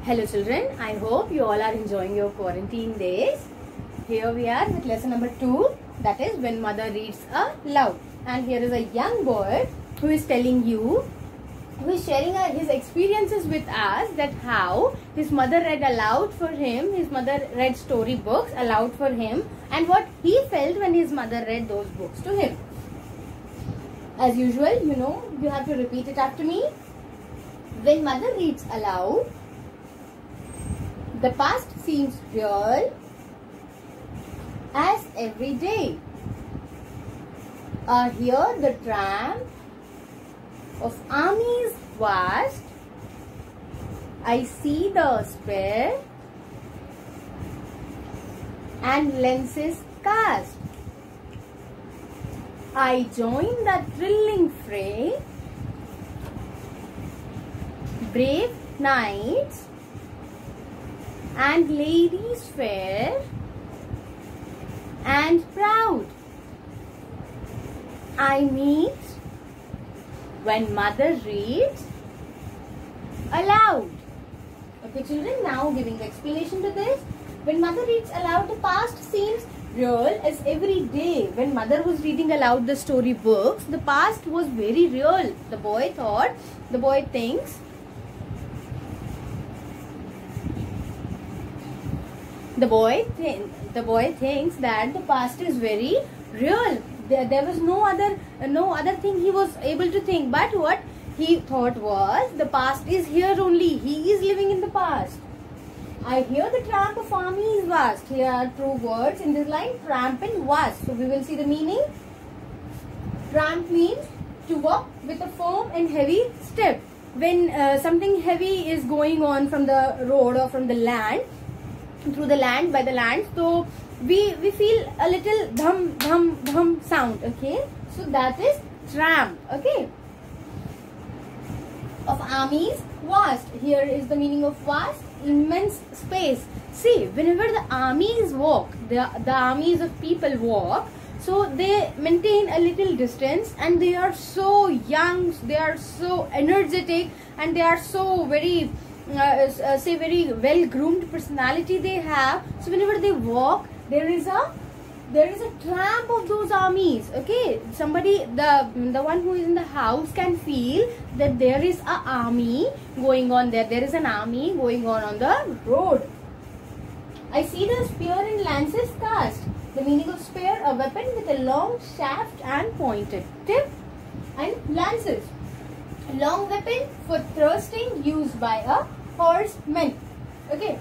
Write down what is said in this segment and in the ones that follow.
Hello children, I hope you all are enjoying your quarantine days. Here we are with lesson number 2, that is when mother reads aloud. And here is a young boy who is telling you, who is sharing his experiences with us, that how his mother read aloud for him, his mother read story books aloud for him, and what he felt when his mother read those books to him. As usual, you have to repeat it after me. When mother reads aloud, the past seems real as every day. I hear the tramp of armies vast. I see the spear and lances cast. I join the thrilling fray. Brave knights and ladies fair and proud I meet when mother reads aloud. Okay children, now giving the explanation to this. When mother reads aloud, the past seems real as every day. When mother was reading aloud the story books, the past was very real. The boy thinks that the past is very real. There was no other thing he was able to think, but what he thought was the past is here only. He is living in the past. I hear the tramp of armies vast. Here are two words in this line, tramp and vast. So we will see the meaning. Tramp means to walk with a firm and heavy step. When something heavy is going on from the road or from the land, through the land, by the land, so we feel a little dhum sound. Okay, so that is tramp. Okay, of armies vast. Here is the meaning of vast, immense space. See, whenever the armies walk, the armies of people walk, so they maintain a little distance, and they are so young, they are so energetic, and they are so very very well groomed personality they have. So whenever they walk, there is a tramp of those armies. Okay, somebody, the one who is in the house can feel that there is an army going on there. There is an army going on the road. I see the spear and lances cast. The meaning of spear, a weapon with a long shaft and pointed tip, and lances, a long weapon for thrusting used by a horseman. Okay,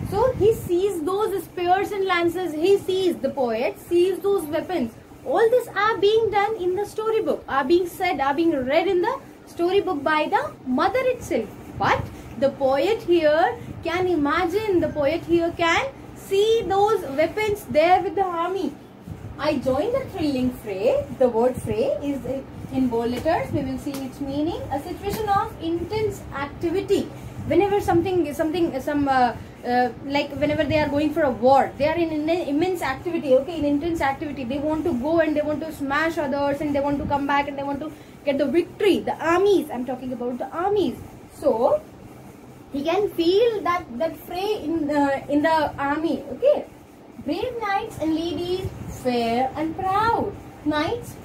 so he sees those spears and lances. The poet sees those weapons. All this are being done in the storybook, are being read in the storybook by the mother itself. But the poet here can imagine, the poet here can see those weapons there with the army. I join the thrilling fray. The word fray is in bold letters. We will see its meaning. A situation of intense activity. Whenever like whenever they are going for a war, they are in immense activity. Okay, in intense activity, they want to go and they want to smash others, and they want to come back and they want to get the victory. The armies, I'm talking about the armies. So he can feel that fray in the army. Okay, brave knights and ladies, fair and proud. Knights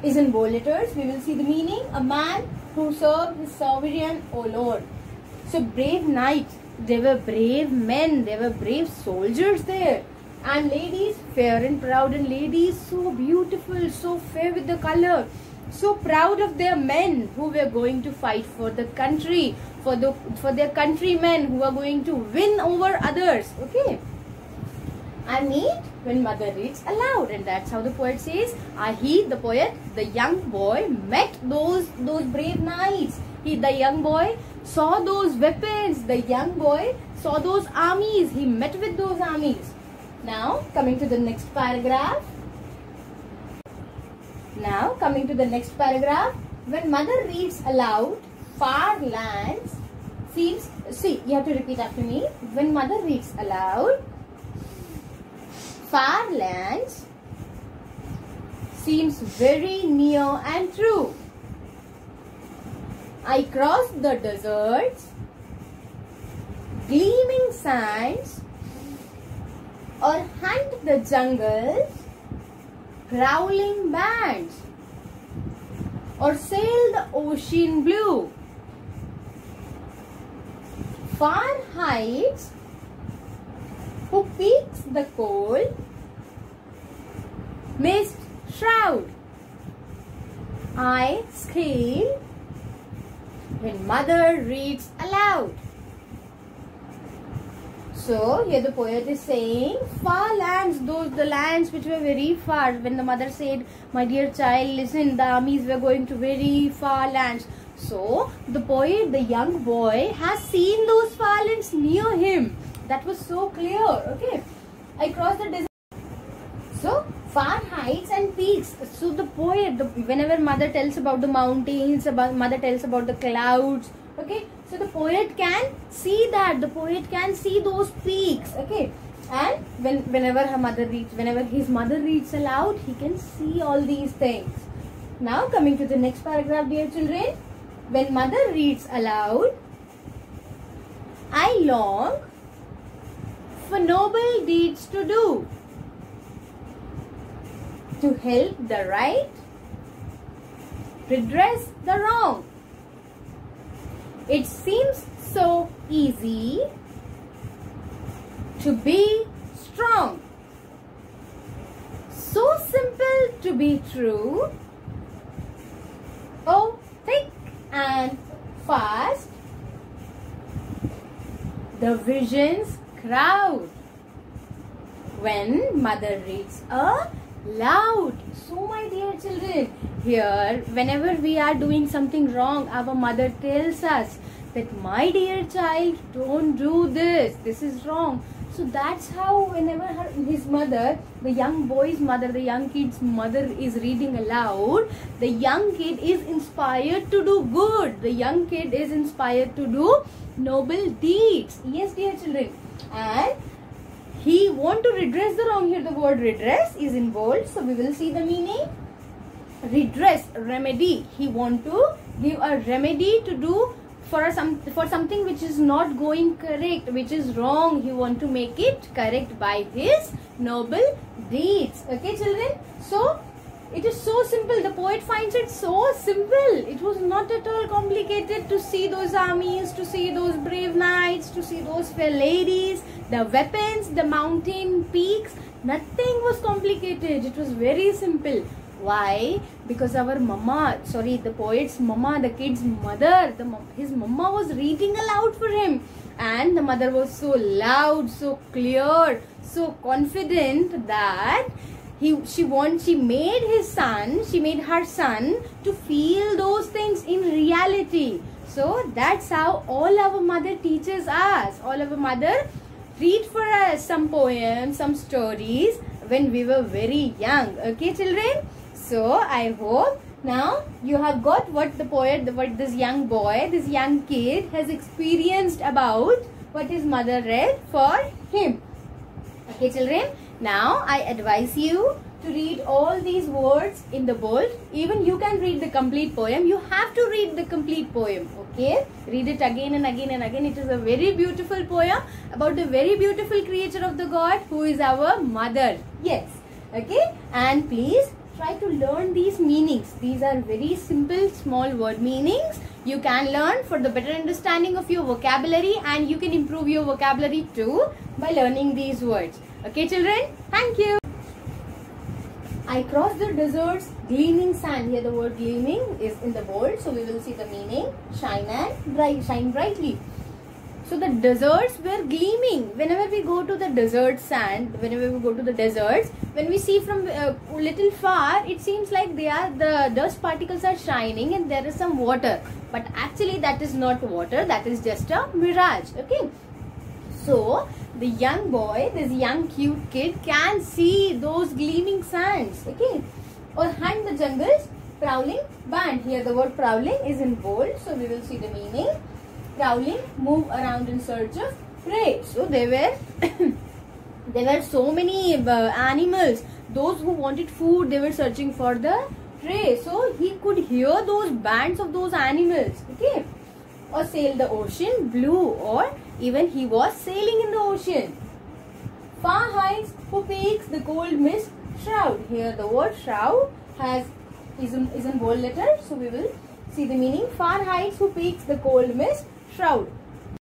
is in bold letters. We will see the meaning. A man who served his sovereign, O Lord. So brave knights, they were brave men, they were brave soldiers there. And ladies, fair and proud, and ladies so beautiful, so fair with the color, so proud of their men who were going to fight for the country, for their countrymen who are going to win over others. Okay, I meet when mother reads aloud, and that's how the poet says. The young boy met those brave knights. The young boy saw those weapons. The young boy saw those armies. He met with those armies. Now coming to the next paragraph. When mother reads aloud, far lands seems. See, you have to repeat after me. When mother reads aloud, far lands seems very near and true. I crossed the deserts gleaming sands, or hunt the jungle's prowling bands, or sail the ocean blue. Far heights, who peaks the cold mist shroud. I scream when mother reads aloud. So here the poet is saying far lands, the lands which were very far. When the mother said, my dear child, listen, the armies were going to very far lands. So the poet, the young boy, has seen those far lands near him. That was so clear. Okay, I crossed the desert. So far heights and peaks. So the poet, whenever mother tells about the mountains, mother tells about the clouds. Okay, so the poet can see that. The poet can see those peaks. Okay, and whenever his mother reads aloud, he can see all these things. Now coming to the next paragraph, dear children. When mother reads aloud, I long for noble deeds to do, to help the right, redress the wrong. It seems so easy to be strong, so simple to be true. Oh, thick and fast the visions crowd when mother reads aloud. So my dear children, here whenever we are doing something wrong, our mother tells us that, my dear child, don't do this, this is wrong. So that's how whenever his mother, the young boy's mother, the young kid's mother is reading aloud, the young kid is inspired to do good. The young kid is inspired to do noble deeds. Yes, dear children. And he want to redress the wrong. Here the word redress is in bold. So we will see the meaning. Redress, remedy. He want to give a remedy to do for something which is not going correct, which is wrong. He want to make it correct by his noble deeds. Okay, children. So it is so simple. The poet finds it so simple. It was not at all complicated to see those armies, to see those brave knights, to see those fair ladies, the weapons, the mountain peaks. Nothing was complicated. It was very simple. Why? Because our mama, the poet's mama, the kid's mother, his mama was reading aloud for him. And the mother was so loud, so clear, so confident that she made her son to feel those things in reality. So that's how all our mother teaches us. All our mother read for us some poems, some stories when we were very young. Okay, children? So I hope now you have got what this young boy, this young kid has experienced about what his mother read for him. Okay, children? Now I advise you to read all these words in the bold. Even you can read the complete poem. You have to read the complete poem. Okay? Read it again and again and again. It is a very beautiful poem about the very beautiful creature of the God who is our mother. Yes. Okay? And please try to learn these meanings. These are very simple small word meanings. You can learn for the better understanding of your vocabulary, and you can improve your vocabulary too by learning these words. Okay, children? Thank you. I crossed the desert's gleaming sand. Here the word gleaming is in the bold, so we will see the meaning. Shine brightly. So the deserts were gleaming. Whenever we go to the desert sand, whenever we go to the deserts, when we see from little far, it seems like the dust particles are shining and there is some water. But actually that is not water, that is just a mirage. Okay. So the young boy, this young cute kid can see those gleaming sands. Okay. Or hunt the jungle's prowling band. Here the word prowling is in bold, so we will see the meaning. Prowling, move around in search of prey. So there were so many animals. Those who wanted food, they were searching for the prey. So he could hear those bands of those animals. Okay. or sail the ocean. Blue, or even he was sailing in the ocean. Far heights, who peaks the cold mist. Shroud. Here the word shroud is in bold letter, so we will see the meaning. Far heights, who peaks the cold mist. Shroud.